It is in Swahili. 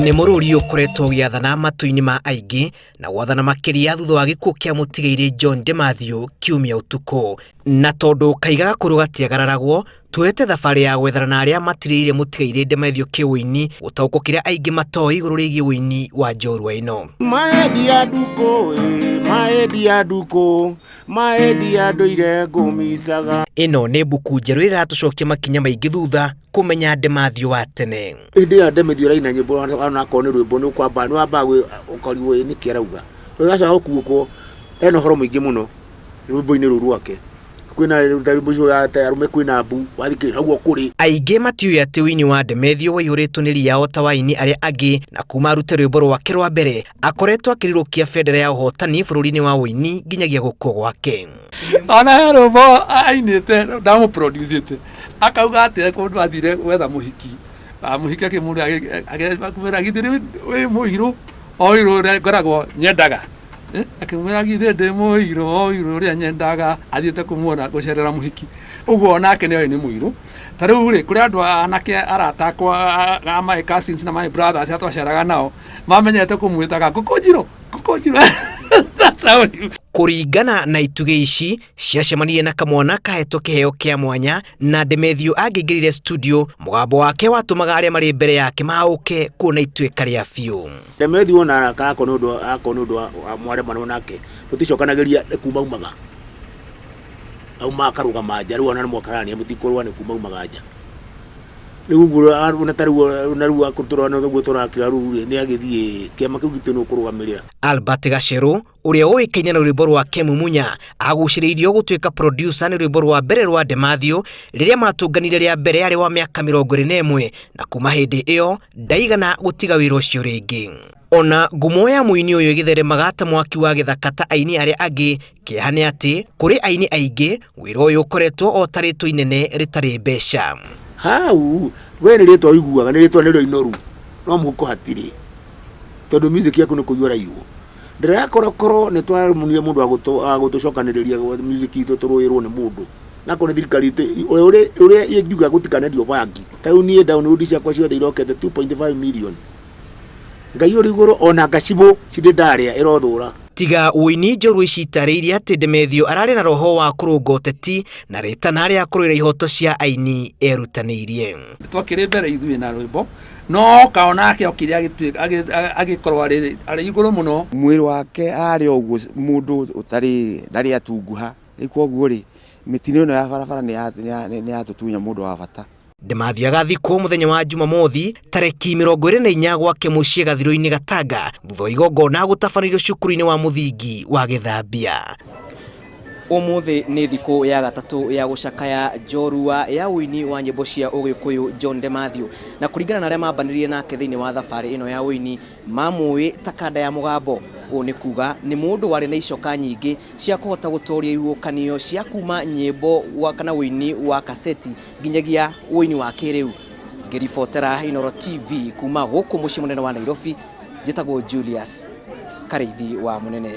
Nĩ mũrũri ũkoretwo gĩathana matu-inĩ ma aingĩ na gwathana makĩria thutha wa gĩkuũ kĩa mũtigairĩ John DeMathew kiumia ũtukũ. Na tondũ kaiga gakũrũ gatiagararagwo, tuoete thabarĩ ya gwethana na arĩa matirĩire mũtigairĩ DeMathew kĩwĩini gũtaũkwo kĩrĩa aingĩ matoĩ igũrũ rĩgiĩ wĩini wa njorua ĩno. Maedia ndũire ngũmicaga. Ĩno nĩ mbuku njerũ ĩratũcokia makinya maingĩ thutha kũmenya DeMathew wa tene. Hĩndĩ ĩrĩa DeMathew raina nyĩmbo onakorwo nĩ rwĩmbo nĩ ũkwamba ũkarigwo nĩ kĩ arauga. Rũgacoka gũkuũkwo ena ũhoro mũingĩ mũno rwĩmbo-inĩ rũu rwake. Kwĩna rwĩmbo icio ya arume kwĩna mbu wathikĩrĩria ũguo kũrĩ. Aingĩ matiũĩ atĩ wĩini wa DeMathew waihũrĩtwo nĩ ria o ta waini arĩa angĩ, na kuma arute rwĩmbo rwake rwa mbere akoretwo akĩrirũkia bendera ya ũhotani bũrũri-inĩ wa wĩini nginyagia gũkua gwake. Ona rwĩmbo ainĩte ndamũproducĩte akauga atĩ mũndũ athire gwetha mũhiki mũhiki akĩmũria akĩmwĩra githĩ wĩ mũirũ o irũ ũrĩa ngoragwo nyendaga akĩmwĩra githĩ ndĩ mũirũ o irũ ũrĩa nyendaga athiĩte kũmuona gũcerera mũhiki ũguo nake nĩoĩ nĩ mũirũ. Ta rĩu rĩ kũrĩ andũ anake arata akwa my cousins na my brothers atwaceraga nao mamenyete kũmwĩtaga ngũkũ njirũ. Kũringana na itugĩ ici ciacemanirie na kamwana kahetwo kĩheo kĩa mwanya na DeMathew angĩingĩrire studio, mũgambo wake watũmaga arĩa marĩ mbere yake maũke kuona ituĩka rĩa biũ. DeMathew ona akako nĩ ũndũ wa mwaremano nake tũticokanagĩria kuma umaga auma akarũgama nja rĩu ona nĩ mwakarania mũtikũrũa nĩ kuma umaga nja rĩu ona tarĩu na rĩu akũtũrana ũguo tũrakira rĩu nĩ agĩthiĩ kĩama kĩu gitũ nĩ ũkũrũgamĩrĩra. Albert Gacheru ũrĩa ũĩkaine na rwĩmbo rwake Mumunya agucĩrĩirio gũtuĩka producer nĩ rwĩmbo rwa mbere rwa DeMathew rĩrĩa matũnganire rĩa mbere yarĩ wa mĩaka 21 na kuma hĩndĩ ĩyo ndaigana gũtiga wĩra ũcio rĩngĩ. Ona ngumo ya mũini ũyũ ĩgĩtheremaga ta mwaki wa gĩthaka ta aini arĩa angĩ, kĩeha nĩ atĩ kũrĩ aini aingĩ wĩra ũyũ ũkoretwo o ta rĩtwa inene rĩtarĩ mbeca. Hau we nĩ rĩtwa ũiguaga nĩ rĩtwa nĩrĩo inoru no mũhuko hatirĩ tondũ music yaku nĩ kũiyũra igwo. Ndĩrakorwo nĩ twamunire mũndũ wa gũtũcokanĩrĩria music itũ tũrũĩrwo nĩ mũndũ na kone thirikari ũrĩa ingiuga gũtikanendio bangi tarĩu niĩ download ciakwa ciothe irokete 2.5 million. Ngai ũrĩ igũrũ ona ngacibũ cirĩ ndarĩa ĩrothũra. Tiga wĩini njorua ici itarĩirie atĩ DeMathew ararĩ na roho wa kũrũnga ũteti na rĩtana rĩa kũrũĩra ihoto cia aini erutanĩirie. Twakĩrĩ mbere ithuĩ na rwĩmbo no kaonake okĩrĩa agĩkorwo arĩ igũrũ mũno. Mwĩrĩ wake arĩ ũguo mũndũ ndarĩ atunguha rĩu koguo rĩ mĩtino ĩno ya barabara nĩ yatũtunya mũndũ wa bata. DeMathew agathikwo mũthenya wa Jumamothi tarĩki 24 gwake mũciĩ Gathirũ-inĩ Gatanga thutha wa igongona gũtabanĩrio cukuru-inĩ wa mũthingi wa Gĩthambia. Ũmũthĩ nĩ thikũ ya gatatũ ya gũcakaya njorua ya wĩini wa nyĩmbo cia Ũgĩkũyũ John DeMathew, na kũringana na arĩa mambanĩrĩire nake thĩinĩ wa thabarĩ ĩno ya wĩini mamũĩ ta kanda ya mũgambo. Ũũ nĩ kuga nĩ mũndũ warĩ na icoka nyingĩ cia kũhota gũtooria ihuhũkanio cia kuma nyĩmbo kana wĩini wa kaseti nginyagia wĩini wa kĩrĩu. Ngĩribotera Inooro TV kuma gũkũ mũciĩ mũnene wa Nairobi, njĩtagwo Julius Karĩithi wa Mũnene.